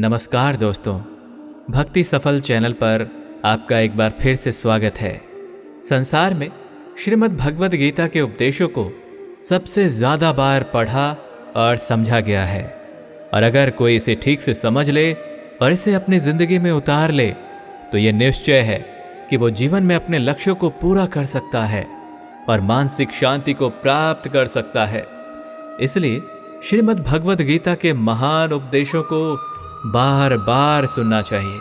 नमस्कार दोस्तों, भक्ति सफल चैनल पर आपका एक बार फिर से स्वागत है। संसार में श्रीमद् भगवद गीता के उपदेशों को सबसे ज़्यादा बार पढ़ा और समझा गया है, और अगर कोई इसे ठीक से समझ ले और इसे अपनी ज़िंदगी में उतार ले तो ये निश्चय है कि वो जीवन में अपने लक्ष्यों को पूरा कर सकता है और मानसिक शांति को प्राप्त कर सकता है। इसलिए श्रीमद् भगवद गीता के महान उपदेशों को बार बार सुनना चाहिए।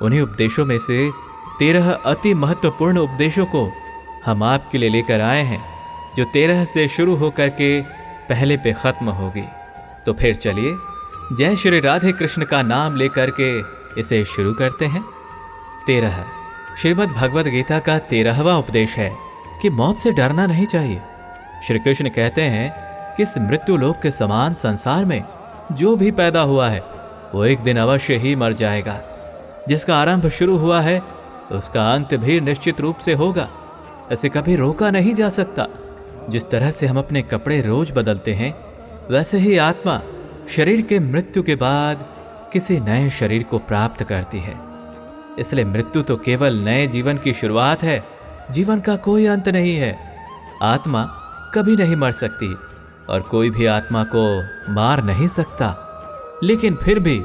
उन्हीं उपदेशों में से 13 अति महत्वपूर्ण उपदेशों को हम आपके लिए लेकर आए हैं, जो 13 से शुरू होकर के पहले पे खत्म होगी। तो फिर चलिए जय श्री राधे कृष्ण का नाम लेकर के इसे शुरू करते हैं। 13 श्रीमद् भगवद गीता का 13वां उपदेश है कि मौत से डरना नहीं चाहिए। श्री कृष्ण कहते हैं कि इस मृत्यु लोक के समान संसार में जो भी पैदा हुआ है वो एक दिन अवश्य ही मर जाएगा। जिसका आरंभ शुरू हुआ है उसका अंत भी निश्चित रूप से होगा। ऐसे कभी रोका नहीं जा सकता। जिस तरह से हम अपने कपड़े रोज बदलते हैं, वैसे ही आत्मा शरीर के मृत्यु के बाद किसी नए शरीर को प्राप्त करती है। इसलिए मृत्यु तो केवल नए जीवन की शुरुआत है, जीवन का कोई अंत नहीं है। आत्मा कभी नहीं मर सकती और कोई भी आत्मा को मार नहीं सकता, लेकिन फिर भी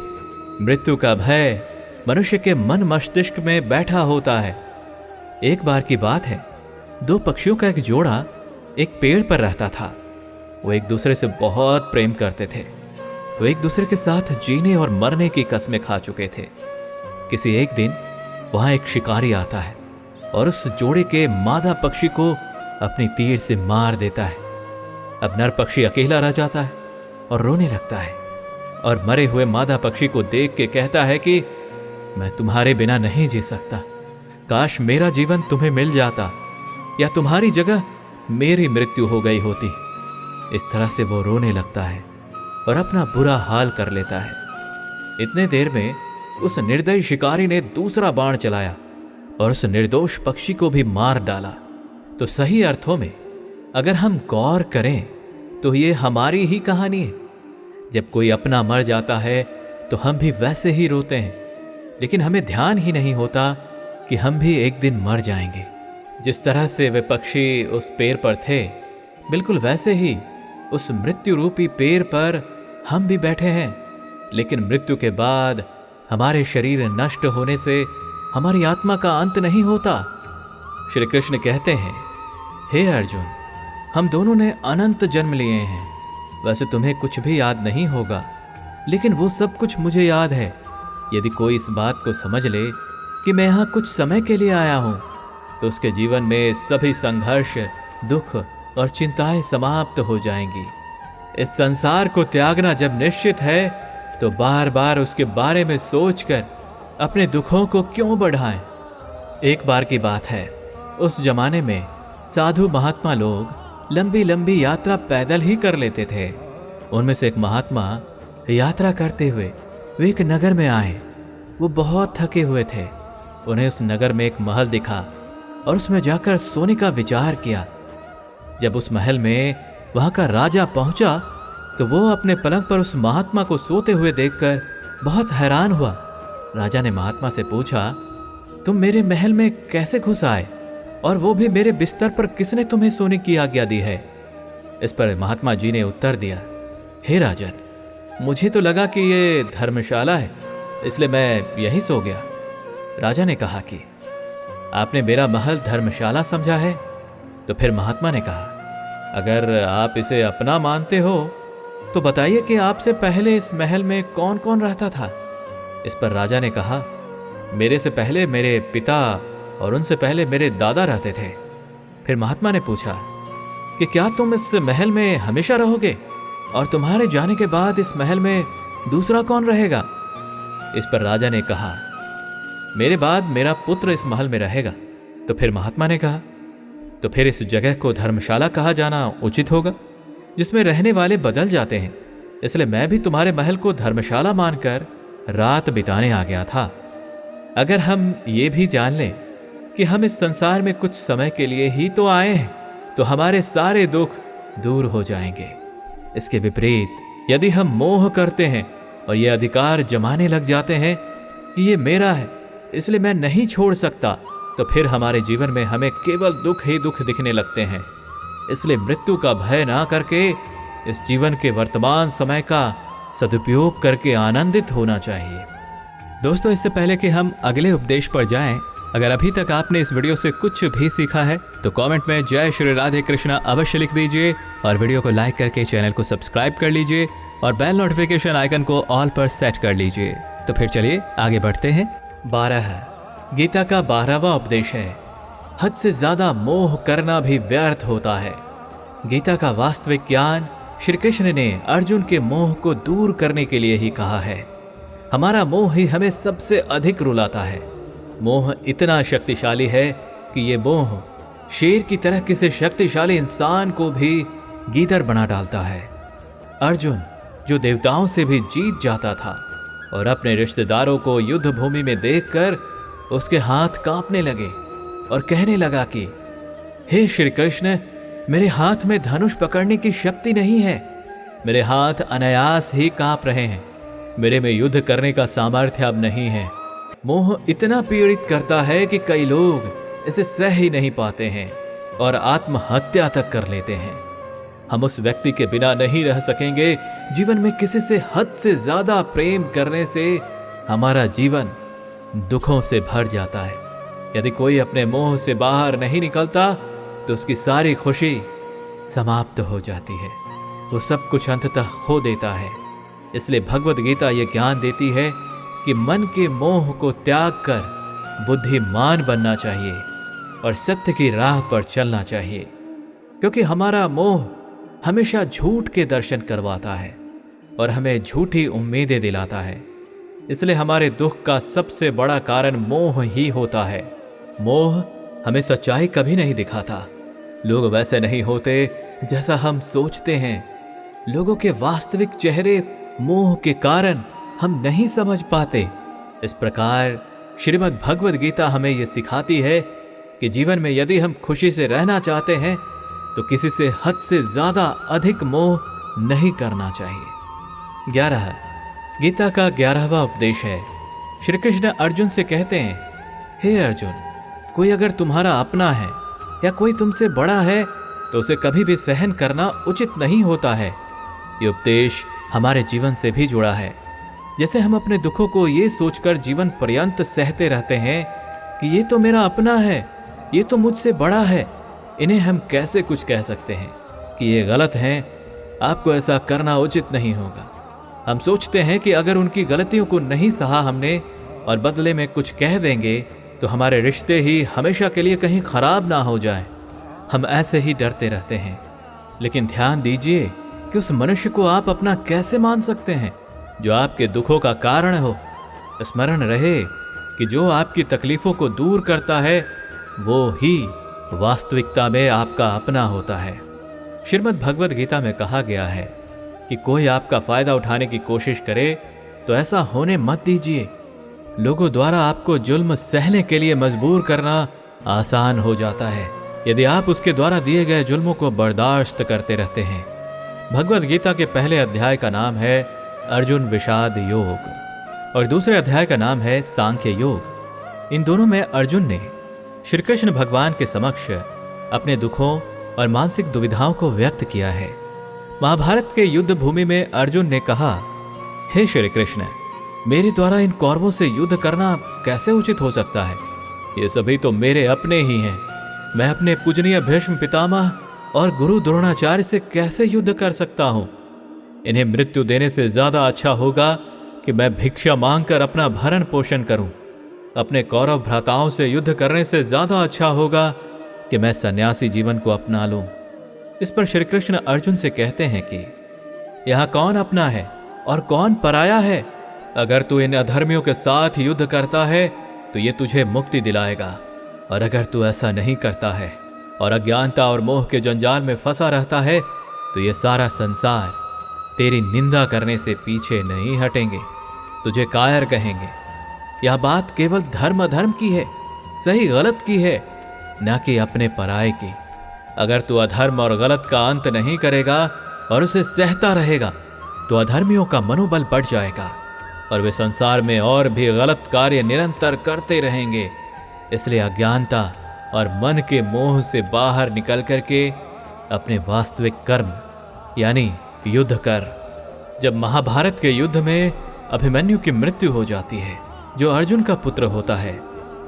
मृत्यु का भय मनुष्य के मन मस्तिष्क में बैठा होता है। एक बार की बात है, 2 पक्षियों का एक जोड़ा एक पेड़ पर रहता था। वो एक दूसरे से बहुत प्रेम करते थे। वो एक दूसरे के साथ जीने और मरने की कस्में खा चुके थे। किसी एक दिन वहां एक शिकारी आता है और उस जोड़े के मादा पक्षी को अपनी तीर से मार देता है। अब नर पक्षी अकेला रह जाता है और रोने लगता है, और मरे हुए मादा पक्षी को देख के कहता है कि मैं तुम्हारे बिना नहीं जी सकता। काश मेरा जीवन तुम्हें मिल जाता, या तुम्हारी जगह मेरी मृत्यु हो गई होती। इस तरह से वो रोने लगता है और अपना बुरा हाल कर लेता है। इतने देर में उस निर्दयी शिकारी ने दूसरा बाण चलाया और उस निर्दोष पक्षी को भी मार डाला। तो सही अर्थों में अगर हम गौर करें तो ये हमारी ही कहानी है। जब कोई अपना मर जाता है तो हम भी वैसे ही रोते हैं, लेकिन हमें ध्यान ही नहीं होता कि हम भी एक दिन मर जाएंगे। जिस तरह से वे पक्षी उस पेड़ पर थे, बिल्कुल वैसे ही उस मृत्यु रूपी पेड़ पर हम भी बैठे हैं। लेकिन मृत्यु के बाद हमारे शरीर नष्ट होने से हमारी आत्मा का अंत नहीं होता। श्री कृष्ण कहते हैं, हे अर्जुन, हम दोनों ने अनंत जन्म लिए हैं। वैसे तुम्हें कुछ भी याद नहीं होगा, लेकिन वो सब कुछ मुझे याद है। यदि कोई इस बात को समझ ले कि मैं यहाँ कुछ समय के लिए आया हूँ, तो उसके जीवन में सभी संघर्ष, दुख और चिंताएं समाप्त हो जाएंगी। इस संसार को त्यागना जब निश्चित है, तो बार बार उसके बारे में सोचकर अपने दुखों को क्यों बढ़ाएं। एक बार की बात है, उस जमाने में साधु महात्मा लोग लंबी लंबी यात्रा पैदल ही कर लेते थे। उनमें से एक महात्मा यात्रा करते हुए वे एक नगर में आए। वो बहुत थके हुए थे। उन्हें उस नगर में एक महल दिखा और उसमें जाकर सोने का विचार किया। जब उस महल में वहां का राजा पहुंचा तो वो अपने पलंग पर उस महात्मा को सोते हुए देखकर बहुत हैरान हुआ। राजा ने महात्मा से पूछा, तुम मेरे महल में कैसे घुस आए, और वो भी मेरे बिस्तर पर किसने तुम्हें सोने की आज्ञा दी है? इस पर महात्मा जी ने उत्तर दिया, हे राजन, मुझे तो लगा कि ये धर्मशाला है, इसलिए मैं यहीं सो गया। राजा ने कहा कि आपने मेरा महल धर्मशाला समझा है? तो फिर महात्मा ने कहा, अगर आप इसे अपना मानते हो तो बताइए कि आपसे पहले इस महल में कौन कौन रहता था? इस पर राजा ने कहा, मेरे से पहले मेरे पिता और उनसे पहले मेरे दादा रहते थे। फिर महात्मा ने पूछा कि क्या तुम इस महल में हमेशा रहोगे, और तुम्हारे जाने के बाद इस महल में दूसरा कौन रहेगा? इस पर राजा ने कहा, मेरे बाद मेरा पुत्र इस महल में रहेगा। तो फिर महात्मा ने कहा, तो फिर इस जगह को धर्मशाला कहा जाना उचित होगा, जिसमें रहने वाले बदल जाते हैं। इसलिए मैं भी तुम्हारे महल को धर्मशाला मानकर रात बिताने आ गया था। अगर हम ये भी जान लें कि हम इस संसार में कुछ समय के लिए ही तो आए हैं, तो हमारे सारे दुख दूर हो जाएंगे। इसके विपरीत यदि हम मोह करते हैं और ये अधिकार जमाने लग जाते हैं कि ये मेरा है इसलिए मैं नहीं छोड़ सकता, तो फिर हमारे जीवन में हमें केवल दुख ही दुख दिखने लगते हैं। इसलिए मृत्यु का भय ना करके इस जीवन के वर्तमान समय का सदुपयोग करके आनंदित होना चाहिए। दोस्तों, इससे पहले कि हम अगले उपदेश पर जाएं, अगर अभी तक आपने इस वीडियो से कुछ भी सीखा है तो कमेंट में जय श्री राधे कृष्णा अवश्य लिख दीजिए और वीडियो को लाइक करके चैनल को सब्सक्राइब कर लीजिए और बेल नोटिफिकेशन आइकन को ऑल पर सेट कर लीजिए। तो फिर चलिए आगे बढ़ते हैं। 12 गीता का 12वां उपदेश है, हद से ज्यादा मोह करना भी व्यर्थ होता है। गीता का वास्तविक ज्ञान श्री कृष्ण ने अर्जुन के मोह को दूर करने के लिए ही कहा है। हमारा मोह ही हमें सबसे अधिक रुलाता है। मोह इतना शक्तिशाली है कि ये मोह शेर की तरह किसी शक्तिशाली इंसान को भी गीदड़ बना डालता है। अर्जुन जो देवताओं से भी जीत जाता था और अपने रिश्तेदारों को युद्ध भूमि में देखकर उसके हाथ कांपने लगे और कहने लगा कि हे श्री कृष्ण, मेरे हाथ में धनुष पकड़ने की शक्ति नहीं है, मेरे हाथ अनायास ही कांप रहे हैं, मेरे में युद्ध करने का सामर्थ्य अब नहीं है। मोह इतना पीड़ित करता है कि कई लोग इसे सह ही नहीं पाते हैं और आत्महत्या तक कर लेते हैं। हम उस व्यक्ति के बिना नहीं रह सकेंगे। जीवन में किसी से हद से ज्यादा प्रेम करने से हमारा जीवन दुखों से भर जाता है। यदि कोई अपने मोह से बाहर नहीं निकलता तो उसकी सारी खुशी समाप्त हो जाती है, वो सब कुछ अंततः खो देता है। इसलिए भगवद गीता ये ज्ञान देती है कि मन के मोह को त्याग कर बुद्धिमान बनना चाहिए और सत्य की राह पर चलना चाहिए, क्योंकि हमारा मोह हमेशा झूठ के दर्शन करवाता है और हमें झूठी उम्मीदें दिलाता है। इसलिए हमारे दुख का सबसे बड़ा कारण मोह ही होता है। मोह हमें सच्चाई कभी नहीं दिखाता। लोग वैसे नहीं होते जैसा हम सोचते हैं। लोगों के वास्तविक चेहरे मोह के कारण हम नहीं समझ पाते। इस प्रकार श्रीमद् भगवद गीता हमें यह सिखाती है कि जीवन में यदि हम खुशी से रहना चाहते हैं तो किसी से हद से ज्यादा अधिक मोह नहीं करना चाहिए। 11 गीता का 11वां उपदेश है। श्री कृष्ण अर्जुन से कहते हैं, हे अर्जुन, कोई अगर तुम्हारा अपना है या कोई तुमसे बड़ा है तो उसे कभी भी सहन करना उचित नहीं होता है। ये उपदेश हमारे जीवन से भी जुड़ा है। जैसे हम अपने दुखों को ये सोचकर जीवन पर्यंत सहते रहते हैं कि ये तो मेरा अपना है, ये तो मुझसे बड़ा है, इन्हें हम कैसे कुछ कह सकते हैं कि ये गलत हैं, आपको ऐसा करना उचित नहीं होगा। हम सोचते हैं कि अगर उनकी गलतियों को नहीं सहा हमने और बदले में कुछ कह देंगे तो हमारे रिश्ते ही हमेशा के लिए कहीं खराब ना हो जाए। हम ऐसे ही डरते रहते हैं। लेकिन ध्यान दीजिए कि उस मनुष्य को आप अपना कैसे मान सकते हैं जो आपके दुखों का कारण हो। स्मरण रहे कि जो आपकी तकलीफों को दूर करता है वो ही वास्तविकता में आपका अपना होता है। श्रीमद् भगवद गीता में कहा गया है कि कोई आपका फायदा उठाने की कोशिश करे तो ऐसा होने मत दीजिए। लोगों द्वारा आपको जुल्म सहने के लिए मजबूर करना आसान हो जाता है यदि आप उसके द्वारा दिए गए जुल्मों को बर्दाश्त करते रहते हैं। भगवद गीता के पहले अध्याय का नाम है अर्जुन विषाद योग और दूसरे अध्याय का नाम है सांख्य योग। इन दोनों में अर्जुन ने श्री कृष्ण भगवान के समक्ष अपने दुखों और मानसिक दुविधाओं को व्यक्त किया है। महाभारत के युद्ध भूमि में अर्जुन ने कहा, हे श्री कृष्ण, मेरे द्वारा इन कौरवों से युद्ध करना कैसे उचित हो सकता है? ये सभी तो मेरे अपने ही हैं। मैं अपने पूजनीय भीष्म पितामह और गुरु द्रोणाचार्य से कैसे युद्ध कर सकता हूं? इन्हें मृत्यु देने से ज्यादा अच्छा होगा कि मैं भिक्षा मांगकर अपना भरण पोषण करूं। अपने कौरव भ्राताओं से युद्ध करने से ज्यादा अच्छा होगा कि मैं सन्यासी जीवन को अपना लूं। इस पर श्री कृष्ण अर्जुन से कहते हैं कि यहां कौन अपना है और कौन पराया है? अगर तू इन अधर्मियों के साथ युद्ध करता है तो ये तुझे मुक्ति दिलाएगा, और अगर तू ऐसा नहीं करता है और अज्ञानता और मोह के जंजाल में फंसा रहता है तो ये सारा संसार तेरी निंदा करने से पीछे नहीं हटेंगे, तुझे कायर कहेंगे। यह बात केवल धर्म अधर्म की है, सही गलत की है, न कि अपने पराये की। अगर तू अधर्म और गलत का अंत नहीं करेगा और उसे सहता रहेगा तो अधर्मियों का मनोबल बढ़ जाएगा और वे संसार में और भी गलत कार्य निरंतर करते रहेंगे। इसलिए अज्ञानता और मन के मोह से बाहर निकल करके अपने वास्तविक कर्म यानी युद्ध कर। जब महाभारत के युद्ध में अभिमन्यु की मृत्यु हो जाती है, जो अर्जुन का पुत्र होता है,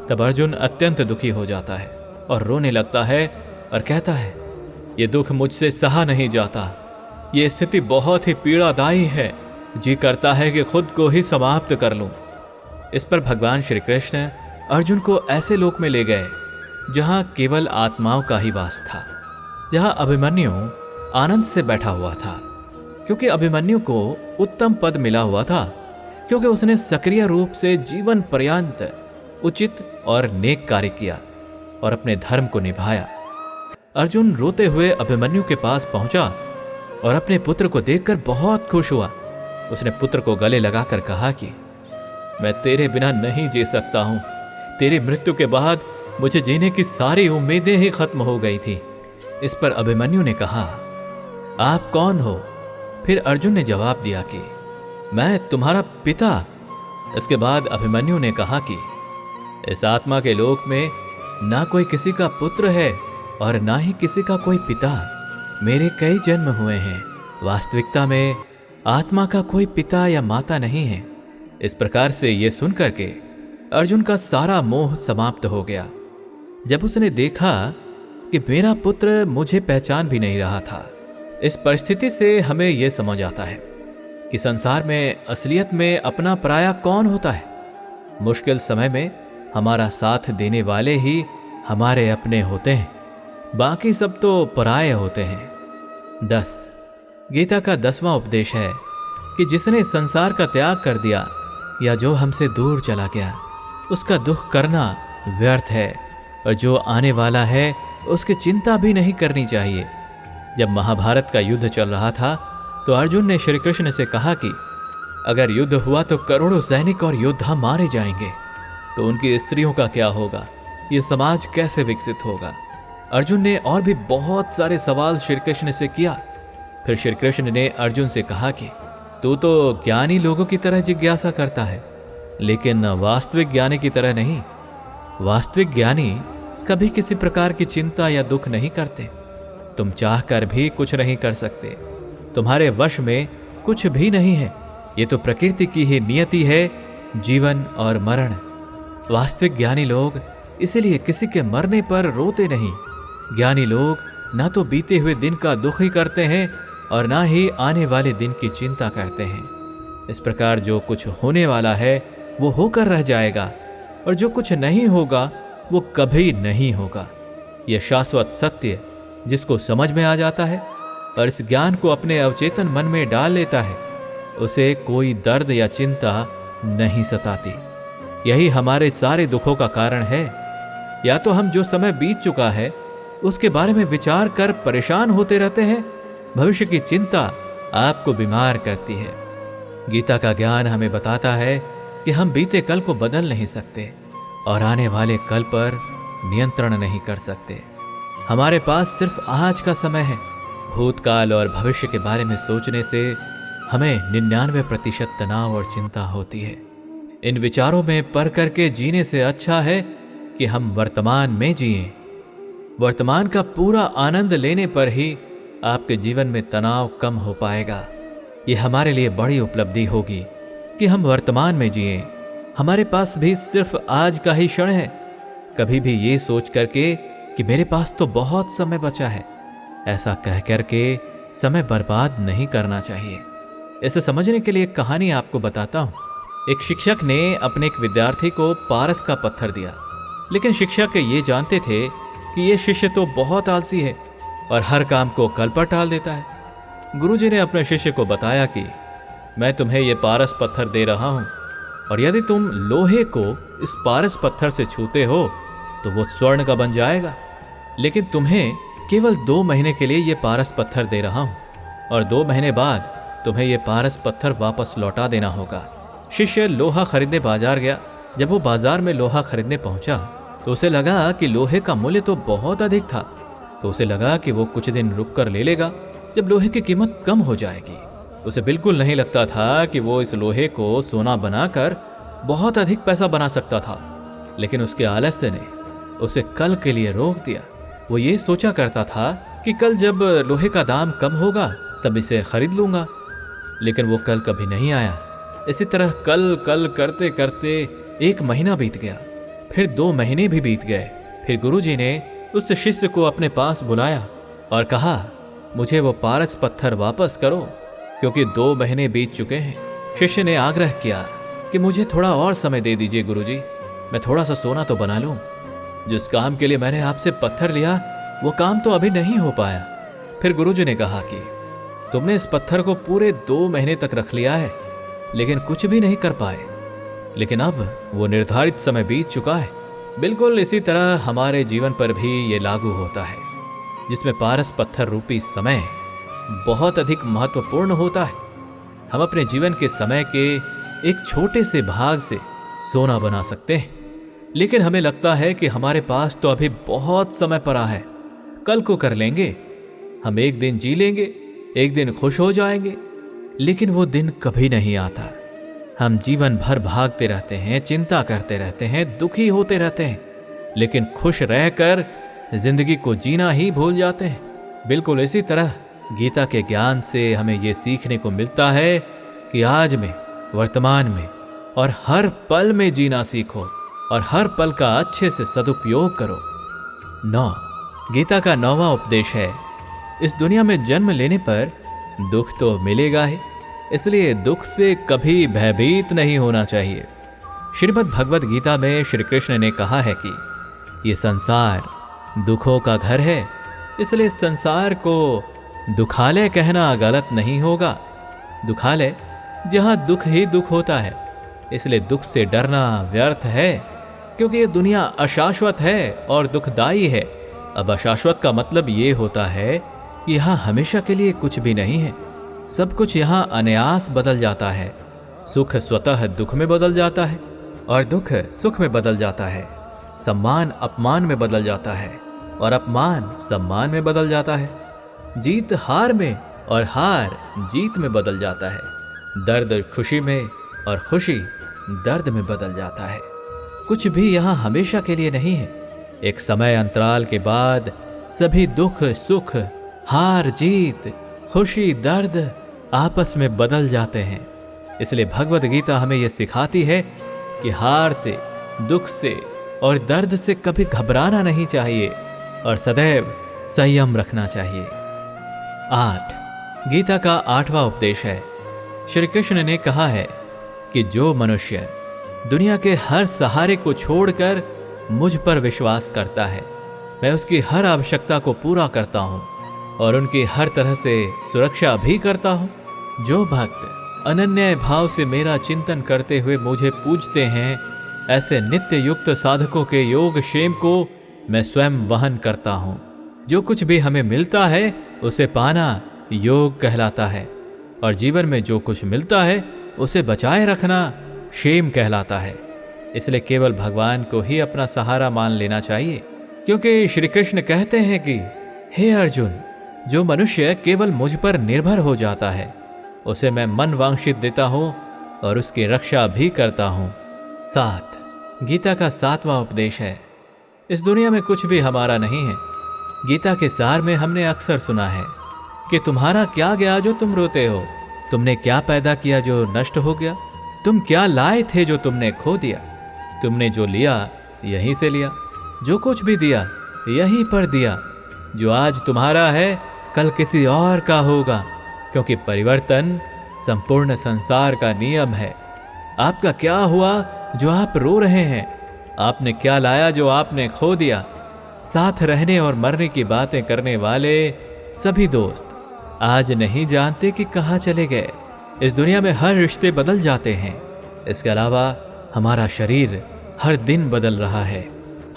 तब अर्जुन अत्यंत दुखी हो जाता है और रोने लगता है और कहता है, ये दुख मुझसे सहा नहीं जाता, ये स्थिति बहुत ही पीड़ादायी है, जी करता है कि खुद को ही समाप्त कर लूं। इस पर भगवान श्री कृष्ण अर्जुन को ऐसे लोक में ले गए जहां केवल आत्माओं का ही वास था, जहां अभिमन्यु आनंद से बैठा हुआ था, क्योंकि अभिमन्यु को उत्तम पद मिला हुआ था, क्योंकि उसने सक्रिय रूप से जीवन पर्यंत उचित और नेक कार्य किया और अपने धर्म को निभाया। अर्जुन रोते हुए अभिमन्यु के पास पहुंचा और अपने पुत्र को देखकर बहुत खुश हुआ। उसने पुत्र को गले लगाकर कहा कि मैं तेरे बिना नहीं जी सकता हूं, तेरी मृत्यु के बाद मुझे जीने की सारी उम्मीदें ही खत्म हो गई थी। इस पर अभिमन्यु ने कहा, आप कौन हो? फिर अर्जुन ने जवाब दिया कि मैं तुम्हारा पिता। इसके बाद अभिमन्यु ने कहा कि इस आत्मा के लोक में ना कोई किसी का पुत्र है और ना ही किसी का कोई पिता। मेरे कई जन्म हुए हैं, वास्तविकता में आत्मा का कोई पिता या माता नहीं है। इस प्रकार से ये सुनकर के अर्जुन का सारा मोह समाप्त हो गया। जब उसने देखा कि मेरा पुत्र मुझे पहचान भी नहीं रहा था। इस परिस्थिति से हमें यह समझ आता है कि संसार में असलियत में अपना पराया कौन होता है। मुश्किल समय में हमारा साथ देने वाले ही हमारे अपने होते हैं, बाकी सब तो पराये होते हैं। 10 गीता का 10वां उपदेश है कि जिसने संसार का त्याग कर दिया या जो हमसे दूर चला गया, उसका दुख करना व्यर्थ है, और जो आने वाला है उसकी चिंता भी नहीं करनी चाहिए। जब महाभारत का युद्ध चल रहा था तो अर्जुन ने श्री कृष्ण से कहा कि अगर युद्ध हुआ तो करोड़ों सैनिक और योद्धा मारे जाएंगे, तो उनकी स्त्रियों का क्या होगा? ये समाज कैसे विकसित होगा? अर्जुन ने और भी बहुत सारे सवाल श्री कृष्ण से किया। फिर श्री कृष्ण ने अर्जुन से कहा कि तू तो ज्ञानी लोगों की तरह जिज्ञासा करता है, लेकिन वास्तविक ज्ञानी की तरह नहीं। वास्तविक ज्ञानी कभी किसी प्रकार की चिंता या दुख नहीं करते। तुम चाह कर भी कुछ नहीं कर सकते, तुम्हारे वश में कुछ भी नहीं है। ये तो प्रकृति की ही नियति है, जीवन और मरण। वास्तविक ज्ञानी लोग इसीलिए किसी के मरने पर रोते नहीं। ज्ञानी लोग ना तो बीते हुए दिन का दुख ही करते हैं और ना ही आने वाले दिन की चिंता करते हैं। इस प्रकार जो कुछ होने वाला है वो होकर रह जाएगा, और जो कुछ नहीं होगा वो कभी नहीं होगा। यह शाश्वत सत्य जिसको समझ में आ जाता है और इस ज्ञान को अपने अवचेतन मन में डाल लेता है, उसे कोई दर्द या चिंता नहीं सताती। यही हमारे सारे दुखों का कारण है। या तो हम जो समय बीत चुका है उसके बारे में विचार कर परेशान होते रहते हैं, भविष्य की चिंता आपको बीमार करती है। गीता का ज्ञान हमें बताता है कि हम बीते कल को बदल नहीं सकते और आने वाले कल पर नियंत्रण नहीं कर सकते। हमारे पास सिर्फ आज का समय है। भूतकाल और भविष्य के बारे में सोचने से हमें 99% तनाव और चिंता होती है। इन विचारों में पड़ करके जीने से अच्छा है कि हम वर्तमान में जिएं। वर्तमान का पूरा आनंद लेने पर ही आपके जीवन में तनाव कम हो पाएगा। ये हमारे लिए बड़ी उपलब्धि होगी कि हम वर्तमान में जिएं। हमारे पास भी सिर्फ आज का ही क्षण है। कभी भी ये सोच करके कि मेरे पास तो बहुत समय बचा है, ऐसा कह करके समय बर्बाद नहीं करना चाहिए। इसे समझने के लिए एक कहानी आपको बताता हूँ। एक शिक्षक ने अपने एक विद्यार्थी को पारस का पत्थर दिया, लेकिन शिक्षक ये जानते थे कि ये शिष्य तो बहुत आलसी है और हर काम को कल पर टाल देता है। गुरुजी ने अपने शिष्य को बताया कि मैं तुम्हें ये पारस पत्थर दे रहा हूँ, और यदि तुम लोहे को इस पारस पत्थर से छूते हो तो वो स्वर्ण का बन जाएगा, लेकिन तुम्हें केवल 2 महीने के लिए ये पारस पत्थर दे रहा हूँ, और 2 महीने बाद तुम्हें ये पारस पत्थर वापस लौटा देना होगा। शिष्य लोहा खरीदने बाजार गया। जब वो बाजार में लोहा खरीदने पहुंचा तो उसे लगा कि लोहे का मूल्य तो बहुत अधिक था, तो उसे लगा कि वो कुछ दिन रुक कर ले लेगा, जब लोहे की कीमत कम हो जाएगी। उसे बिल्कुल नहीं लगता था कि वो इस लोहे को सोना बनाकर बहुत अधिक पैसा बना सकता था, लेकिन उसके आलस्य ने उसे कल के लिए रोक दिया। वो ये सोचा करता था कि कल जब लोहे का दाम कम होगा तब इसे खरीद लूंगा, लेकिन वो कल कभी नहीं आया। इसी तरह कल कल करते करते 1 महीना बीत गया, फिर 2 महीने भी बीत गए। फिर गुरुजी ने उस शिष्य को अपने पास बुलाया और कहा, मुझे वो पारस पत्थर वापस करो, क्योंकि 2 महीने बीत चुके हैं। शिष्य ने आग्रह किया कि मुझे थोड़ा और समय दे दीजिए गुरुजी, मैं थोड़ा सा सोना तो बना लूं। जिस काम के लिए मैंने आपसे पत्थर लिया वो काम तो अभी नहीं हो पाया। फिर गुरुजी ने कहा कि तुमने इस पत्थर को पूरे 2 महीने तक रख लिया है, लेकिन कुछ भी नहीं कर पाए। लेकिन अब वो निर्धारित समय बीत चुका है। बिल्कुल इसी तरह हमारे जीवन पर भी ये लागू होता है, जिसमें पारस पत्थर रूपी समय बहुत अधिक महत्वपूर्ण होता है। हम अपने जीवन के समय के एक छोटे से भाग से सोना बना सकते हैं, लेकिन हमें लगता है कि हमारे पास तो अभी बहुत समय पड़ा है, कल को कर लेंगे। हम एक दिन जी लेंगे, एक दिन खुश हो जाएंगे, लेकिन वो दिन कभी नहीं आता। हम जीवन भर भागते रहते हैं, चिंता करते रहते हैं, दुखी होते रहते हैं, लेकिन खुश रहकर जिंदगी को जीना ही भूल जाते हैं। बिल्कुल इसी तरह गीता के ज्ञान से हमें ये सीखने को मिलता है कि आज में, वर्तमान में और हर पल में जीना सीखो और हर पल का अच्छे से सदुपयोग करो। 9 गीता का 9वां उपदेश है, इस दुनिया में जन्म लेने पर दुख तो मिलेगा ही, इसलिए दुख से कभी भयभीत नहीं होना चाहिए। श्रीमद् भगवद गीता में श्री कृष्ण ने कहा है कि ये संसार दुखों का घर है, इसलिए इस संसार को दुखालय कहना गलत नहीं होगा। दुखालय जहां दुख ही दुख होता है, इसलिए दुख से डरना व्यर्थ है, क्योंकि ये दुनिया अशाश्वत है और दुखदायी है। अब अशाश्वत का मतलब ये होता है कि यहाँ हमेशा के लिए कुछ भी नहीं है, सब कुछ यहाँ अनायास बदल जाता है। सुख स्वतः दुख में बदल जाता है और दुख सुख में बदल जाता है। सम्मान अपमान में बदल जाता है और अपमान सम्मान में बदल जाता है। जीत हार में और हार जीत में बदल जाता है। दर्द खुशी में और खुशी दर्द में बदल जाता है। कुछ भी यहाँ हमेशा के लिए नहीं है। एक समय अंतराल के बाद सभी दुख सुख, हार जीत, खुशी दर्द आपस में बदल जाते हैं। इसलिए भगवद गीता हमें यह सिखाती है कि हार से, दुख से और दर्द से कभी घबराना नहीं चाहिए और सदैव संयम रखना चाहिए। 8 गीता का 8वां उपदेश है, श्री कृष्ण ने कहा है कि जो मनुष्य दुनिया के हर सहारे को छोड़कर मुझ पर विश्वास करता है, मैं उसकी हर आवश्यकता को पूरा करता हूँ और उनकी हर तरह से सुरक्षा भी करता हूँ। जो भक्त अनन्य भाव से मेरा चिंतन करते हुए मुझे पूजते हैं, ऐसे नित्य युक्त साधकों के योग क्षेम को मैं स्वयं वहन करता हूँ। जो कुछ भी हमें मिलता है उसे पाना योग कहलाता है, और जीवन में जो कुछ मिलता है उसे बचाए रखना क्षेम कहलाता है। इसलिए केवल भगवान को ही अपना सहारा मान लेना चाहिए, क्योंकि श्री कृष्ण कहते हैं कि हे अर्जुन, जो मनुष्य केवल मुझ पर निर्भर हो जाता है उसे मैं मन वांछित देता हूँ और उसकी रक्षा भी करता हूँ। 7 गीता का 7वां उपदेश है, इस दुनिया में कुछ भी हमारा नहीं है। गीता के सार में हमने अक्सर सुना है कि तुम्हारा क्या गया जो तुम रोते हो, तुमने क्या पैदा किया जो नष्ट हो गया, तुम क्या लाए थे जो तुमने खो दिया, तुमने जो लिया यहीं से लिया, जो कुछ भी दिया यहीं पर दिया, जो आज तुम्हारा है कल किसी और का होगा, क्योंकि परिवर्तन संपूर्ण संसार का नियम है। आपका क्या हुआ जो आप रो रहे हैं, आपने क्या लाया जो आपने खो दिया। साथ रहने और मरने की बातें करने वाले सभी दोस्त आज नहीं जानते कि कहाँ चले गए। इस दुनिया में हर रिश्ते बदल जाते हैं। इसके अलावा हमारा शरीर हर दिन बदल रहा है।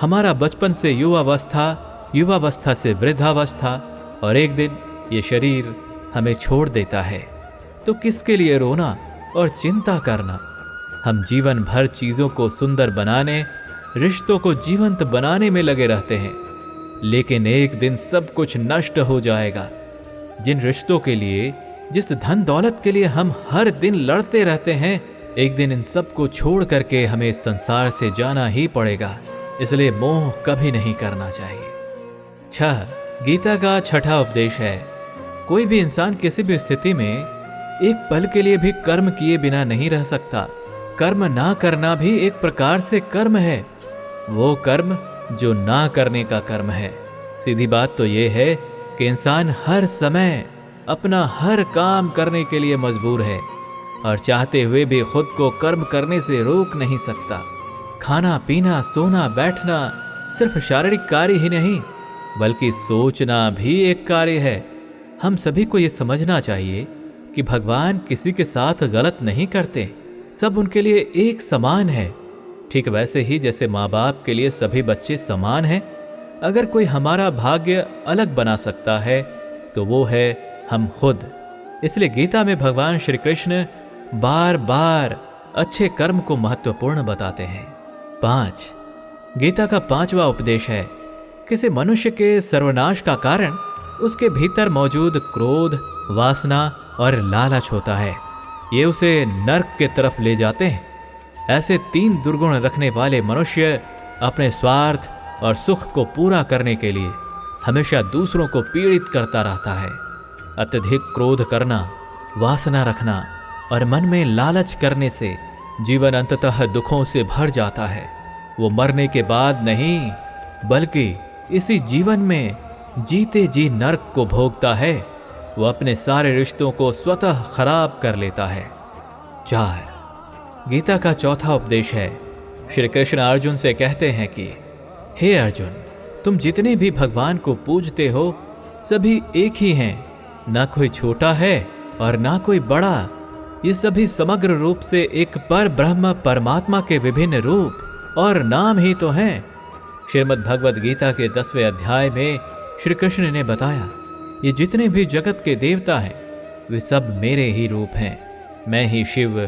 हमारा बचपन से युवावस्था, युवावस्था से वृद्धावस्था, और एक दिन ये शरीर हमें छोड़ देता है। तो किसके लिए रोना और चिंता करना। हम जीवन भर चीज़ों को सुंदर बनाने, रिश्तों को जीवंत बनाने में लगे रहते हैं, लेकिन एक दिन सब कुछ नष्ट हो जाएगा। जिन रिश्तों के लिए जिस धन दौलत के लिए हम हर दिन लड़ते रहते हैं, एक दिन इन सब को छोड़ करके हमें इस संसार से जाना ही पड़ेगा। इसलिए मोह कभी नहीं करना चाहिए। 6. गीता का छठा उपदेश है, कोई भी इंसान किसी भी स्थिति में एक पल के लिए भी कर्म किए बिना नहीं रह सकता। कर्म ना करना भी एक प्रकार से कर्म है, वो कर्म जो ना करने का कर्म है। सीधी बात तो ये है कि इंसान हर समय अपना हर काम करने के लिए मजबूर है और चाहते हुए भी खुद को कर्म करने से रोक नहीं सकता। खाना पीना सोना बैठना सिर्फ शारीरिक कार्य ही नहीं, बल्कि सोचना भी एक कार्य है। हम सभी को ये समझना चाहिए कि भगवान किसी के साथ गलत नहीं करते, सब उनके लिए एक समान है। ठीक वैसे ही जैसे माँ बाप के लिए सभी बच्चे समान हैं, अगर कोई हमारा भाग्य अलग बना सकता है तो वो है हम खुद। इसलिए गीता में भगवान श्री कृष्ण बार बार अच्छे कर्म को महत्वपूर्ण बताते हैं। 5. गीता का 5वां उपदेश है, किसी मनुष्य के सर्वनाश का कारण उसके भीतर मौजूद क्रोध, वासना और लालच होता है। ये उसे नरक के तरफ ले जाते हैं। ऐसे 3 दुर्गुण रखने वाले मनुष्य अपने स्वार्थ और सुख को पूरा करने के लिए हमेशा दूसरों को पीड़ित करता रहता है। अत्यधिक क्रोध करना, वासना रखना और मन में लालच करने से जीवन अंततः दुखों से भर जाता है। वो मरने के बाद नहीं, बल्कि इसी जीवन में जीते जी नरक को भोगता है। वो अपने सारे रिश्तों को स्वतः खराब कर लेता है। 4. गीता का चौथा उपदेश है, श्री कृष्ण अर्जुन से कहते हैं कि हे अर्जुन, तुम जितने भी भगवान को पूजते हो सभी एक ही हैं, ना कोई छोटा है और ना कोई बड़ा। ये सभी समग्र रूप से एक पर ब्रह्म परमात्मा के विभिन्न रूप और नाम ही तो हैं। श्रीमद् भगवद गीता के 10वें अध्याय में श्री कृष्ण ने बताया, ये जितने भी जगत के देवता हैं वे सब मेरे ही रूप हैं। मैं ही शिव,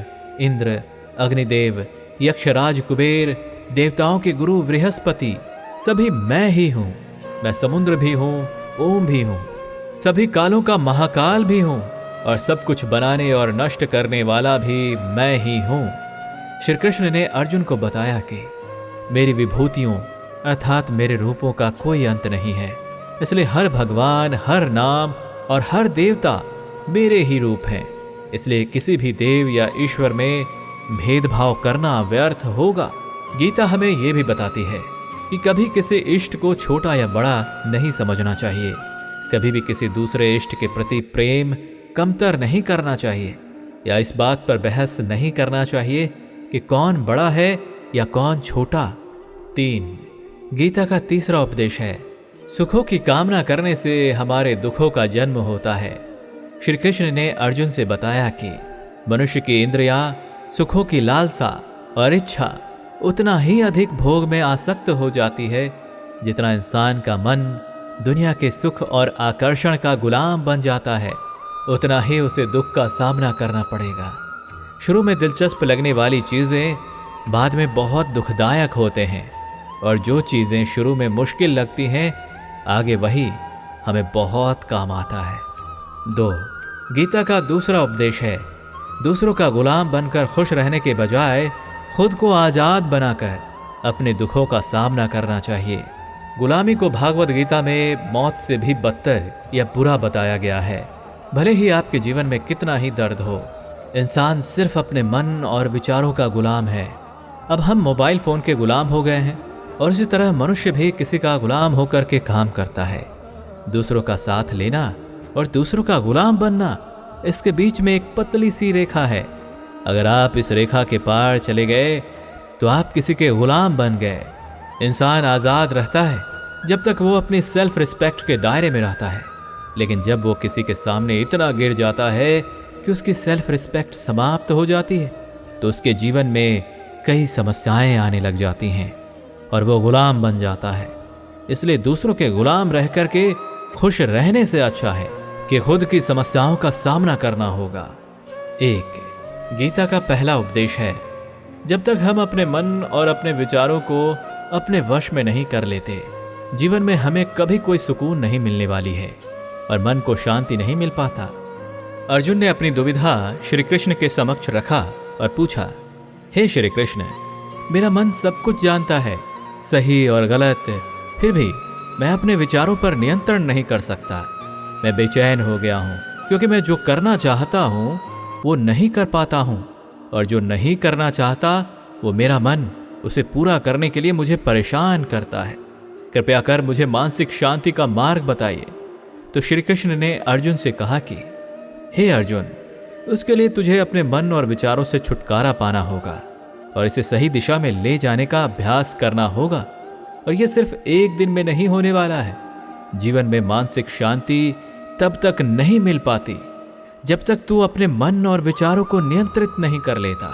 इंद्र, अग्निदेव, यक्षराज कुबेर, देवताओं के गुरु बृहस्पति, सभी मैं ही हूँ। मैं समुद्र भी हूँ, ओम भी हूँ, सभी कालों का महाकाल भी हूँ और सब कुछ बनाने और नष्ट करने वाला भी मैं ही हूँ। श्री कृष्ण ने अर्जुन को बताया कि मेरी विभूतियों अर्थात मेरे रूपों का कोई अंत नहीं है। इसलिए हर भगवान, हर नाम और हर देवता मेरे ही रूप हैं। इसलिए किसी भी देव या ईश्वर में भेदभाव करना व्यर्थ होगा। गीता हमें यह भी बताती है कि कभी किसी इष्ट को छोटा या बड़ा नहीं समझना चाहिए। कभी भी किसी दूसरे इष्ट के प्रति प्रेम कमतर नहीं करना चाहिए या इस बात पर बहस नहीं करना चाहिए कि कौन बड़ा है या कौन छोटा। 3. गीता का तीसरा उपदेश है, सुखों की कामना करने से हमारे दुखों का जन्म होता है। श्री कृष्ण ने अर्जुन से बताया कि मनुष्य की इंद्रियां सुखों की लालसा और इच्छा उतना ही अधिक भोग में आसक्त हो जाती है जितना इंसान का मन दुनिया के सुख और आकर्षण का गुलाम बन जाता है, उतना ही उसे दुख का सामना करना पड़ेगा। शुरू में दिलचस्प लगने वाली चीजें बाद में बहुत दुखदायक होते हैं और जो चीजें शुरू में मुश्किल लगती हैं आगे वही हमें बहुत काम आता है। 2. गीता का दूसरा उपदेश है, दूसरों का गुलाम बनकर खुश रहने के बजाय खुद को आजाद बनाकर अपने दुखों का सामना करना चाहिए। गुलामी को भागवत गीता में मौत से भी बदतर या बुरा बताया गया है। भले ही आपके जीवन में कितना ही दर्द हो, इंसान सिर्फ अपने मन और विचारों का गुलाम है। अब हम मोबाइल फोन के गुलाम हो गए हैं और इसी तरह मनुष्य भी किसी का गुलाम होकर के काम करता है। दूसरों का साथ लेना और दूसरों का गुलाम बनना, इसके बीच में एक पतली सी रेखा है। अगर आप इस रेखा के पार चले गए तो आप किसी के गुलाम बन गए। इंसान आज़ाद रहता है जब तक वो अपनी सेल्फ रिस्पेक्ट के दायरे में रहता है, लेकिन जब वो किसी के सामने इतना गिर जाता है कि उसकी सेल्फ रिस्पेक्ट समाप्त हो जाती है तो उसके जीवन में कई समस्याएं आने लग जाती हैं और वो गुलाम बन जाता है। इसलिए दूसरों के गुलाम रह करके खुश रहने से अच्छा है कि खुद की समस्याओं का सामना करना होगा। 1. गीता का पहला उपदेश है, जब तक हम अपने मन और अपने विचारों को अपने वश में नहीं कर लेते, जीवन में हमें कभी कोई सुकून नहीं मिलने वाली है और मन को शांति नहीं मिल पाता। अर्जुन ने अपनी दुविधा श्री कृष्ण के समक्ष रखा और पूछा, हे श्री कृष्ण, मेरा मन सब कुछ जानता है, सही और गलत, फिर भी मैं अपने विचारों पर नियंत्रण नहीं कर सकता। मैं बेचैन हो गया हूँ क्योंकि मैं जो करना चाहता हूँ वो नहीं कर पाता हूँ, और जो नहीं करना चाहता वो मेरा मन उसे पूरा करने के लिए मुझे परेशान करता है। कृपया कर मुझे मानसिक शांति का मार्ग बताइए। तो श्री कृष्ण ने अर्जुन से कहा कि हे अर्जुन, उसके लिए तुझे अपने मन और विचारों से छुटकारा पाना होगा और इसे सही दिशा में ले जाने का अभ्यास करना होगा, और यह सिर्फ एक दिन में नहीं होने वाला है। जीवन में मानसिक शांति तब तक नहीं मिल पाती जब तक तू अपने मन और विचारों को नियंत्रित नहीं कर लेता।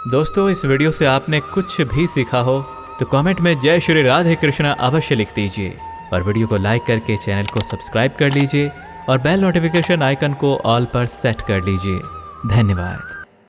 दोस्तों, इस वीडियो से आपने कुछ भी सीखा हो तो कमेंट में जय श्री राधे कृष्ण अवश्य लिख दीजिए, और वीडियो को लाइक करके चैनल को सब्सक्राइब कर लीजिए और बेल नोटिफिकेशन आइकन को ऑल पर सेट कर लीजिए। धन्यवाद।